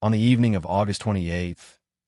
On the evening of August 28,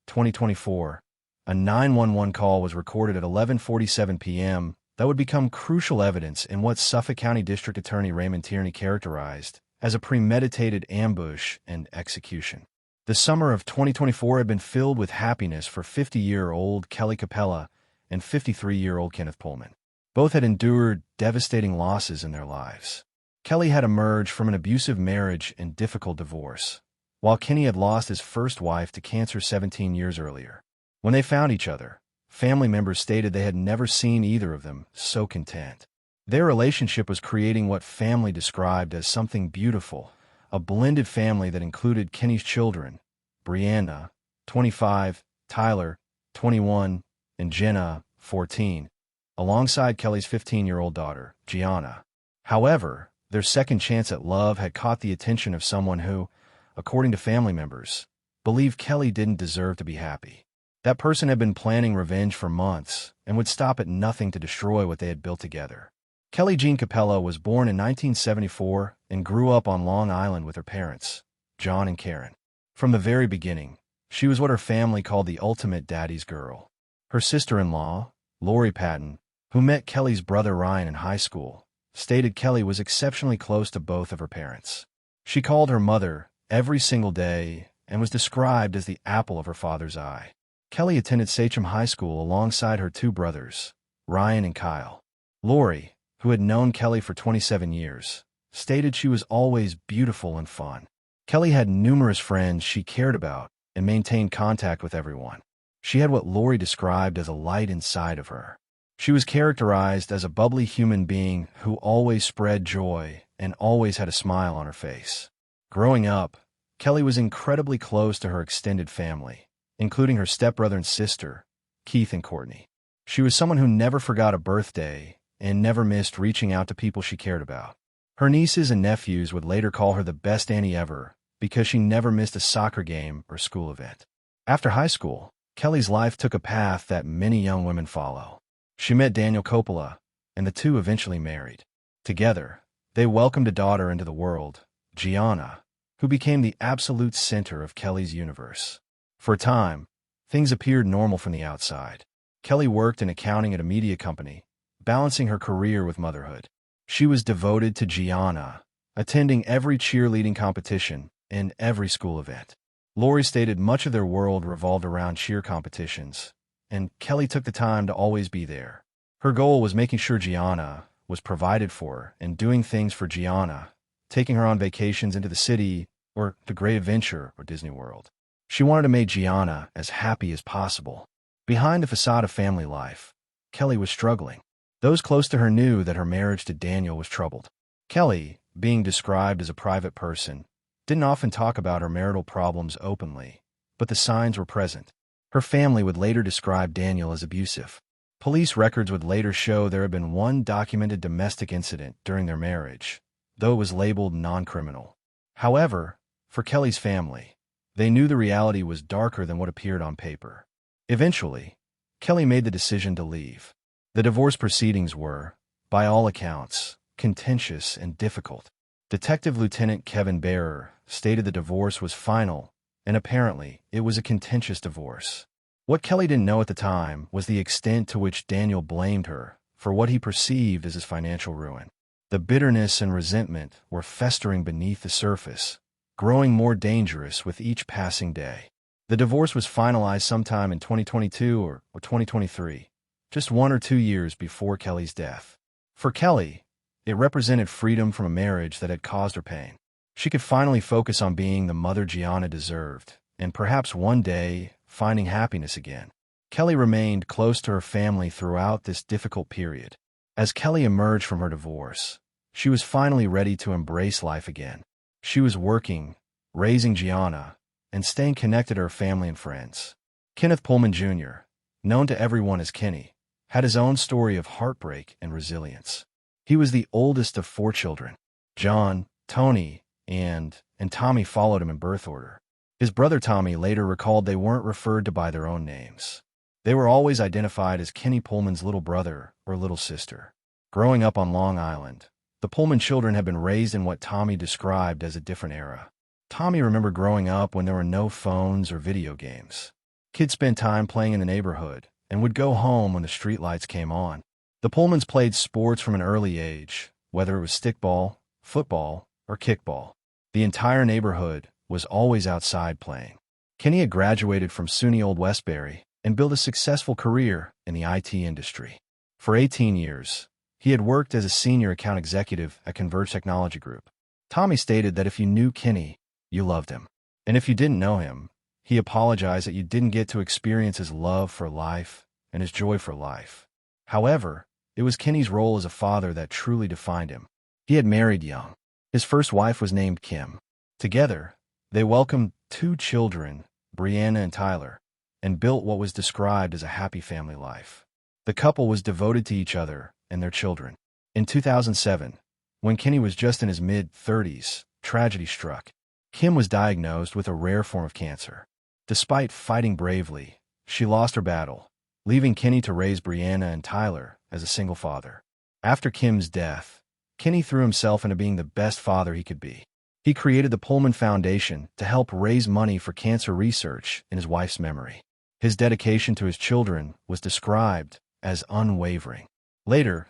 2024, a 911 call was recorded at 11:47 p.m. that would become crucial evidence in what Suffolk County District Attorney Raymond Tierney characterized as a premeditated ambush and execution. The summer of 2024 had been filled with happiness for 50-year-old Kelly Coppella and 53-year-old Kenneth Pullman. Both had endured devastating losses in their lives. Kelly had emerged from an abusive marriage and difficult divorce, while Kenny had lost his first wife to cancer 17 years earlier. When they found each other, family members stated they had never seen either of them so content. Their relationship was creating what family described as something beautiful, a blended family that included Kenny's children, Brianna, 25, Tyler, 21, and Jenna, 14, alongside Kelly's 15-year-old daughter, Gianna. However, their second chance at love had caught the attention of someone who, according to family members, believed Kelly didn't deserve to be happy. That person had been planning revenge for months and would stop at nothing to destroy what they had built together. Kelly Jean Coppella was born in 1974 and grew up on Long Island with her parents, John and Karen. From the very beginning, she was what her family called the ultimate daddy's girl. Her sister-in-law, Lori Patton, who met Kelly's brother Ryan in high school, stated Kelly was exceptionally close to both of her parents. She called her mother every single day and was described as the apple of her father's eye. Kelly attended Sachem High School alongside her two brothers, Ryan and Kyle. Lori, who had known Kelly for 27 years, stated she was always beautiful and fun. Kelly had numerous friends she cared about and maintained contact with everyone. She had what Lori described as a light inside of her. She was characterized as a bubbly human being who always spread joy and always had a smile on her face. Growing up, Kelly was incredibly close to her extended family, including her stepbrother and sister, Keith and Courtney. She was someone who never forgot a birthday and never missed reaching out to people she cared about. Her nieces and nephews would later call her the best auntie ever because she never missed a soccer game or school event. After high school, Kelly's life took a path that many young women follow. She met Daniel Coppella, and the two eventually married. Together, they welcomed a daughter into the world, Gianna, who became the absolute center of Kelly's universe. For a time, things appeared normal from the outside. Kelly worked in accounting at a media company, balancing her career with motherhood. She was devoted to Gianna, attending every cheerleading competition and every school event. Lori stated much of their world revolved around cheer competitions, and Kelly took the time to always be there. Her goal was making sure Gianna was provided for and doing things for Gianna, taking her on vacations into the city or to Great Adventure or Disney World. She wanted to make Gianna as happy as possible. Behind the facade of family life, Kelly was struggling. Those close to her knew that her marriage to Daniel was troubled. Kelly, being described as a private person, didn't often talk about her marital problems openly, but the signs were present. Her family would later describe Daniel as abusive. Police records would later show there had been one documented domestic incident during their marriage, though it was labeled non-criminal. However, for Kelly's family, they knew the reality was darker than what appeared on paper. Eventually, Kelly made the decision to leave. The divorce proceedings were, by all accounts, contentious and difficult. Detective Lieutenant Kevin Bearer stated the divorce was final, and apparently it was a contentious divorce. What Kelly didn't know at the time was the extent to which Daniel blamed her for what he perceived as his financial ruin. The bitterness and resentment were festering beneath the surface, growing more dangerous with each passing day. The divorce was finalized sometime in 2022 or 2023, just 1 or 2 years before Kelly's death. For Kelly, it represented freedom from a marriage that had caused her pain. She could finally focus on being the mother Gianna deserved, and perhaps one day finding happiness again. Kelly remained close to her family throughout this difficult period. As Kelly emerged from her divorce, she was finally ready to embrace life again. She was working, raising Gianna, and staying connected to her family and friends. Kenneth Pullman Jr., known to everyone as Kenny, had his own story of heartbreak and resilience. He was the oldest of 4 children. John, Tony, and Tommy followed him in birth order. His brother Tommy later recalled they weren't referred to by their own names. They were always identified as Kenny Pullman's little brother or little sister. Growing up on Long Island, the Pullman children had been raised in what Tommy described as a different era. Tommy remembered growing up when there were no phones or video games. Kids spent time playing in the neighborhood and would go home when the streetlights came on. The Pullmans played sports from an early age, whether it was stickball, football, or kickball. The entire neighborhood was always outside playing. Kenny had graduated from SUNY Old Westbury and built a successful career in the IT industry. For 18 years, he had worked as a senior account executive at Converge Technology Group. Tommy stated that if you knew Kenny, you loved him. And if you didn't know him, he apologized that you didn't get to experience his love for life and his joy for life. However, it was Kenny's role as a father that truly defined him. He had married young. His first wife was named Kim. Together, they welcomed 2 children, Brianna and Tyler, and built what was described as a happy family life. The couple was devoted to each other and their children. In 2007, when Kenny was just in his mid-30s, tragedy struck. Kim was diagnosed with a rare form of cancer. Despite fighting bravely, she lost her battle, leaving Kenny to raise Brianna and Tyler as a single father. After Kim's death, Kenny threw himself into being the best father he could be. He created the Pullman Foundation to help raise money for cancer research in his wife's memory. His dedication to his children was described as unwavering. Later,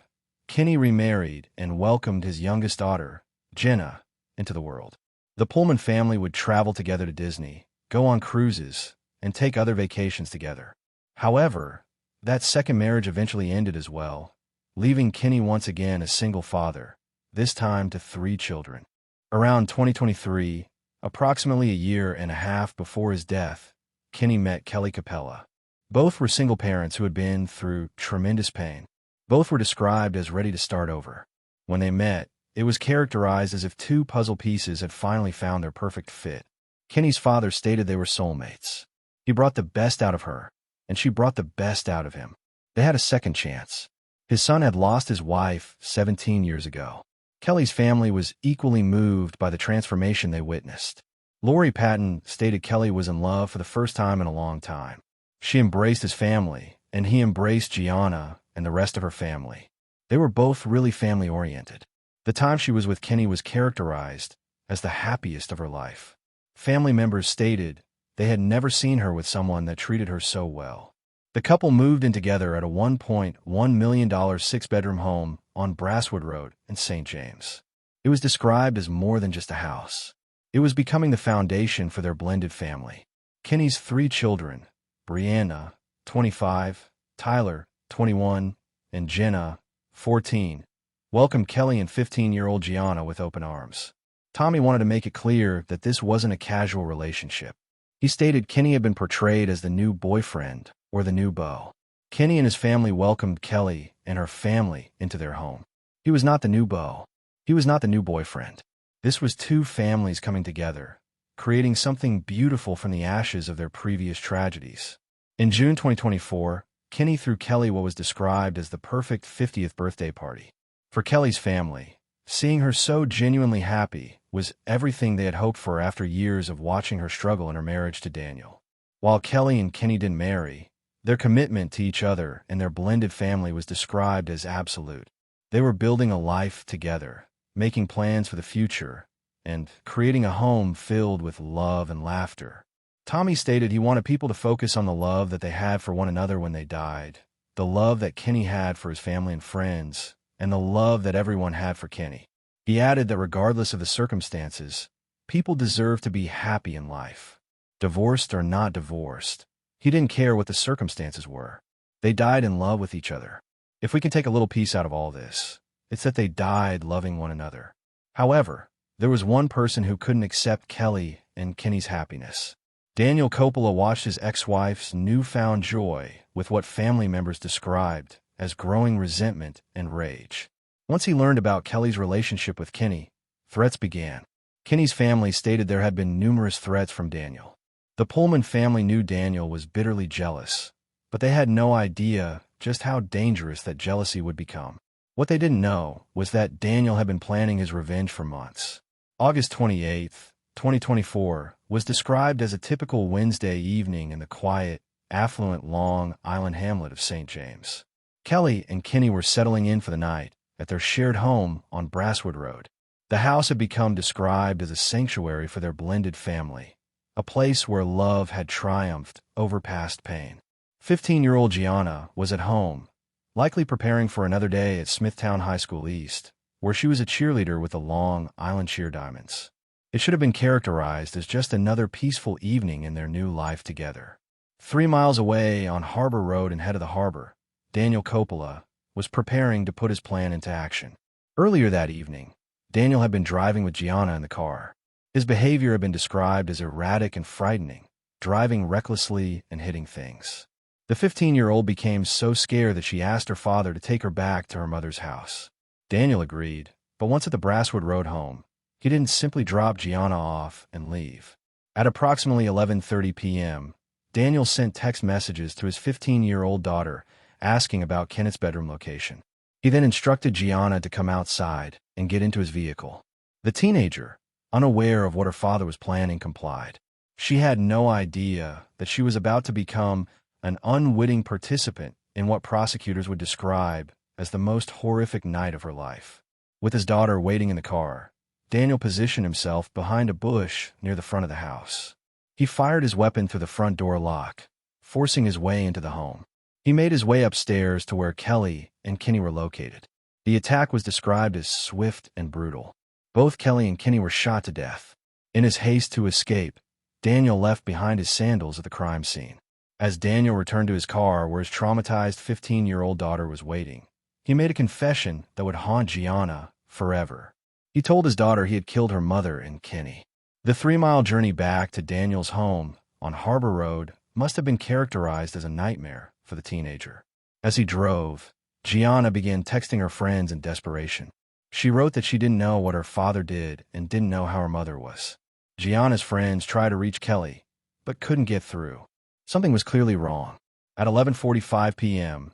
Kenny remarried and welcomed his youngest daughter, Jenna, into the world. The Pullman family would travel together to Disney, go on cruises, and take other vacations together. However, that second marriage eventually ended as well, leaving Kenny once again a single father, this time to 3 children. Around 2023, approximately a year and a half before his death, Kenny met Kelly Coppella. Both were single parents who had been through tremendous pain. Both were described as ready to start over. When they met, it was characterized as if 2 puzzle pieces had finally found their perfect fit. Kenny's father stated they were soulmates. He brought the best out of her, and she brought the best out of him. They had a second chance. His son had lost his wife 17 years ago. Kelly's family was equally moved by the transformation they witnessed. Lori Patton stated Kelly was in love for the first time in a long time. She embraced his family, and he embraced Gianna and the rest of her family. They were both really family-oriented. The time she was with Kenny was characterized as the happiest of her life. Family members stated they had never seen her with someone that treated her so well. The couple moved in together at a $1.1 million 6-bedroom home on Brasswood Road in St. James. It was described as more than just a house. It was becoming the foundation for their blended family. Kenny's 3 children, Brianna, 25, Tyler, 21, and Jenna, 14, welcomed Kelly and 15-year-old Gianna with open arms. Tommy wanted to make it clear that this wasn't a casual relationship. He stated Kenny had been portrayed as the new boyfriend or the new beau. Kenny and his family welcomed Kelly and her family into their home. He was not the new beau. He was not the new boyfriend. This was 2 families coming together, creating something beautiful from the ashes of their previous tragedies. In June 2024, Kenny threw Kelly what was described as the perfect 50th birthday party. For Kelly's family, seeing her so genuinely happy was everything they had hoped for after years of watching her struggle in her marriage to Daniel. While Kelly and Kenny didn't marry, their commitment to each other and their blended family was described as absolute. They were building a life together, making plans for the future, and creating a home filled with love and laughter. Tommy stated he wanted people to focus on the love that they had for one another when they died, the love that Kenny had for his family and friends, and the love that everyone had for Kenny. He added that regardless of the circumstances, people deserve to be happy in life. Divorced or not divorced, he didn't care what the circumstances were. They died in love with each other. If we can take a little piece out of all this, it's that they died loving one another. However, there was one person who couldn't accept Kelly and Kenny's happiness. Daniel Coppella watched his ex-wife's newfound joy with what family members described as growing resentment and rage. Once he learned about Kelly's relationship with Kenny, threats began. Kenny's family stated there had been numerous threats from Daniel. The Pullman family knew Daniel was bitterly jealous, but they had no idea just how dangerous that jealousy would become. What they didn't know was that Daniel had been planning his revenge for months. August 28, 2024, was described as a typical Wednesday evening in the quiet, affluent Long Island hamlet of St. James. Kelly and Kenny were settling in for the night at their shared home on Brasswood Road. The house had become described as a sanctuary for their blended family, a place where love had triumphed over past pain. 15-year-old Gianna was at home, likely preparing for another day at Smithtown High School East, where she was a cheerleader with the Long Island Cheer Diamonds. It should have been characterized as just another peaceful evening in their new life together. 3 miles away on Harbor Road and head of the harbor, Daniel Coppella was preparing to put his plan into action. Earlier that evening, Daniel had been driving with Gianna in the car. His behavior had been described as erratic and frightening, driving recklessly and hitting things. The 15-year-old became so scared that she asked her father to take her back to her mother's house. Daniel agreed, but once at the Brasswood Road home, he didn't simply drop Gianna off and leave. At approximately 11:30 p.m., Daniel sent text messages to his 15-year-old daughter asking about Kenneth's bedroom location. He then instructed Gianna to come outside and get into his vehicle. The teenager, unaware of what her father was planning, complied. She had no idea that she was about to become an unwitting participant in what prosecutors would describe as the most horrific night of her life. With his daughter waiting in the car, Daniel positioned himself behind a bush near the front of the house. He fired his weapon through the front door lock, forcing his way into the home. He made his way upstairs to where Kelly and Kenny were located. The attack was described as swift and brutal. Both Kelly and Kenny were shot to death. In his haste to escape, Daniel left behind his sandals at the crime scene. As Daniel returned to his car where his traumatized 15-year-old daughter was waiting, he made a confession that would haunt Gianna forever. He told his daughter he had killed her mother and Kenny. The 3-mile journey back to Daniel's home on Harbor Road must have been characterized as a nightmare for the teenager. As he drove, Gianna began texting her friends in desperation. She wrote that she didn't know what her father did and didn't know how her mother was. Gianna's friends tried to reach Kelly, but couldn't get through. Something was clearly wrong. At 11:45 p.m.,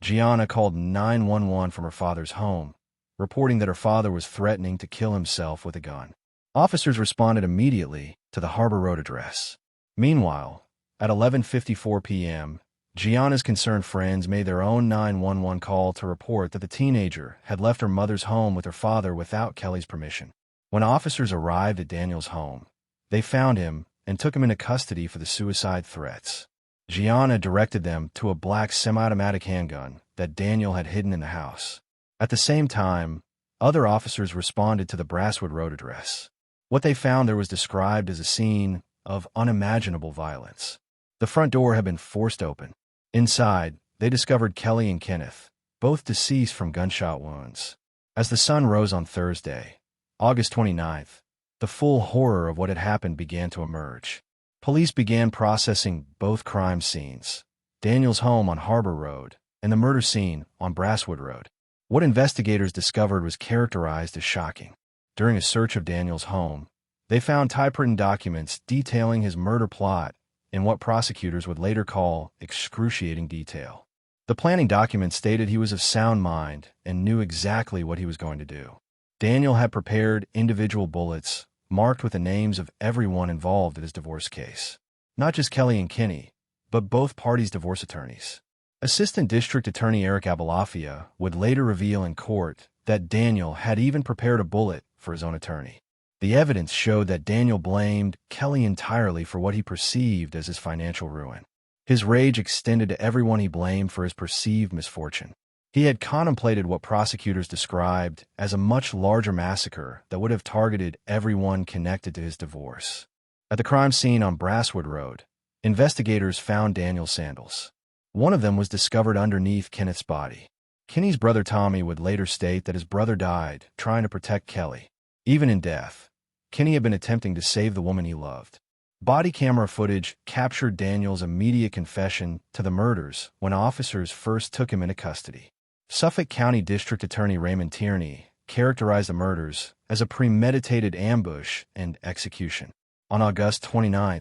Gianna called 911 from her father's home, reporting that her father was threatening to kill himself with a gun. Officers responded immediately to the Harbor Road address. Meanwhile, at 11:54 p.m., Gianna's concerned friends made their own 911 call to report that the teenager had left her mother's home with her father without Kelly's permission. When officers arrived at Daniel's home, they found him and took him into custody for the suicide threats. Gianna directed them to a black semi-automatic handgun that Daniel had hidden in the house. At the same time, other officers responded to the Brasswood Road address. What they found there was described as a scene of unimaginable violence. The front door had been forced open. Inside, they discovered Kelly and Kenneth, both deceased from gunshot wounds. As the sun rose on Thursday, August 29th, the full horror of what had happened began to emerge. Police began processing both crime scenes, Daniel's home on Harbor Road and the murder scene on Brasswood Road. What investigators discovered was characterized as shocking. During a search of Daniel's home, they found typewritten documents detailing his murder plot in what prosecutors would later call excruciating detail. The planning documents stated he was of sound mind and knew exactly what he was going to do. Daniel had prepared individual bullets marked with the names of everyone involved in his divorce case. Not just Kelly and Kenny, but both parties' divorce attorneys. Assistant District Attorney Eric Abalafia would later reveal in court that Daniel had even prepared a bullet for his own attorney. The evidence showed that Daniel blamed Kelly entirely for what he perceived as his financial ruin. His rage extended to everyone he blamed for his perceived misfortune. He had contemplated what prosecutors described as a much larger massacre that would have targeted everyone connected to his divorce. At the crime scene on Brasswood Road, investigators found Daniel's sandals. One of them was discovered underneath Kenneth's body. Kenny's brother Tommy would later state that his brother died trying to protect Kelly. Even in death, Kenny had been attempting to save the woman he loved. Body camera footage captured Daniel's immediate confession to the murders when officers first took him into custody. Suffolk County District Attorney Raymond Tierney characterized the murders as a premeditated ambush and execution. On August 29,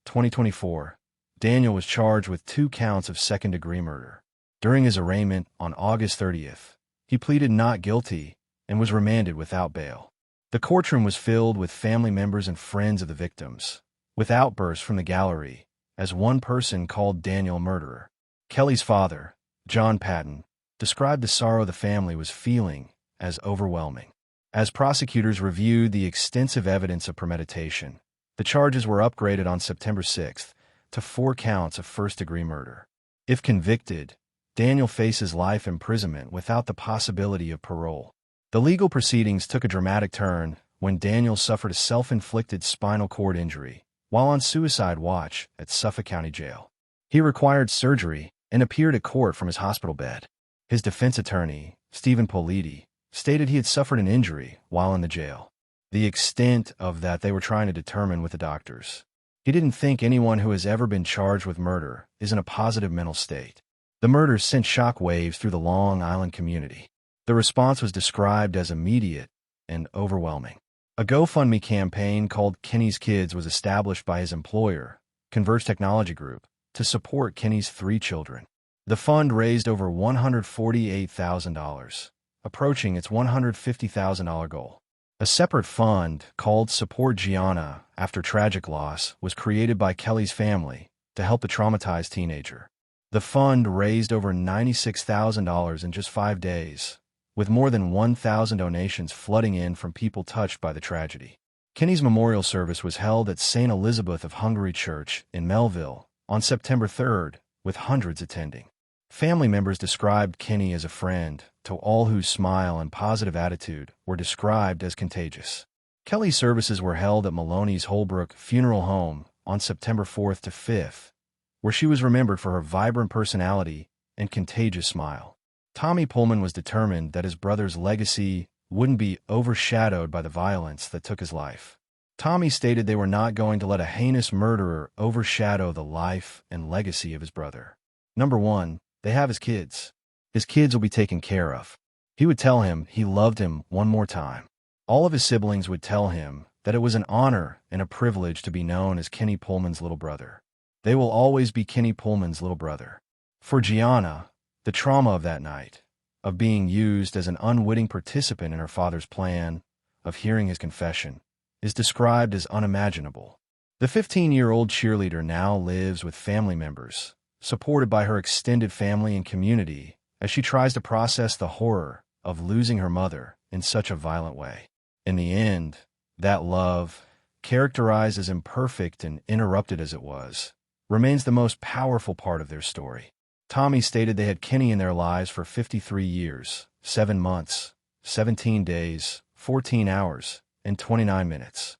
2024, Daniel was charged with 2 counts of second-degree murder. During his arraignment on August 30th, he pleaded not guilty and was remanded without bail. The courtroom was filled with family members and friends of the victims, with outbursts from the gallery as one person called Daniel a murderer. Kelly's father, John Patton, described the sorrow the family was feeling as overwhelming. As prosecutors reviewed the extensive evidence of premeditation, the charges were upgraded on September 6th to 4 counts of first-degree murder. If convicted, Daniel faces life imprisonment without the possibility of parole. The legal proceedings took a dramatic turn when Daniel suffered a self-inflicted spinal cord injury while on suicide watch at Suffolk County Jail. He required surgery and appeared at court from his hospital bed. His defense attorney, Stephen Politi, stated he had suffered an injury while in the jail. The extent of that they were trying to determine with the doctors. He didn't think anyone who has ever been charged with murder is in a positive mental state. The murders sent shock waves through the Long Island community. The response was described as immediate and overwhelming. A GoFundMe campaign called Kenny's Kids was established by his employer, Converge Technology Group, to support Kenny's 3 children. The fund raised over $148,000, approaching its $150,000 goal. A separate fund called Support Gianna After Tragic Loss was created by Kelly's family to help the traumatized teenager. The fund raised over $96,000 in just 5 days, with more than 1,000 donations flooding in from people touched by the tragedy. Kenny's memorial service was held at St. Elizabeth of Hungary Church in Melville on September 3rd, with hundreds attending. Family members described Kenny as a friend to all whose smile and positive attitude were described as contagious. Kelly's services were held at Maloney's Holbrook Funeral Home on September 4th to 5th, where she was remembered for her vibrant personality and contagious smile. Tommy Pullman was determined that his brother's legacy wouldn't be overshadowed by the violence that took his life. Tommy stated they were not going to let a heinous murderer overshadow the life and legacy of his brother. Number 1, they have his kids. His kids will be taken care of. He would tell him he loved him one more time. All of his siblings would tell him that it was an honor and a privilege to be known as Kenny Pullman's little brother. They will always be Kenny Pullman's little brother. For Gianna, the trauma of that night, of being used as an unwitting participant in her father's plan, of hearing his confession, is described as unimaginable. The 15-year-old cheerleader now lives with family members, supported by her extended family and community, as she tries to process the horror of losing her mother in such a violent way. In the end, that love, characterized as imperfect and interrupted as it was, remains the most powerful part of their story. Tommy stated they had Kenny in their lives for 53 years, 7 months, 17 days, 14 hours, and 29 minutes.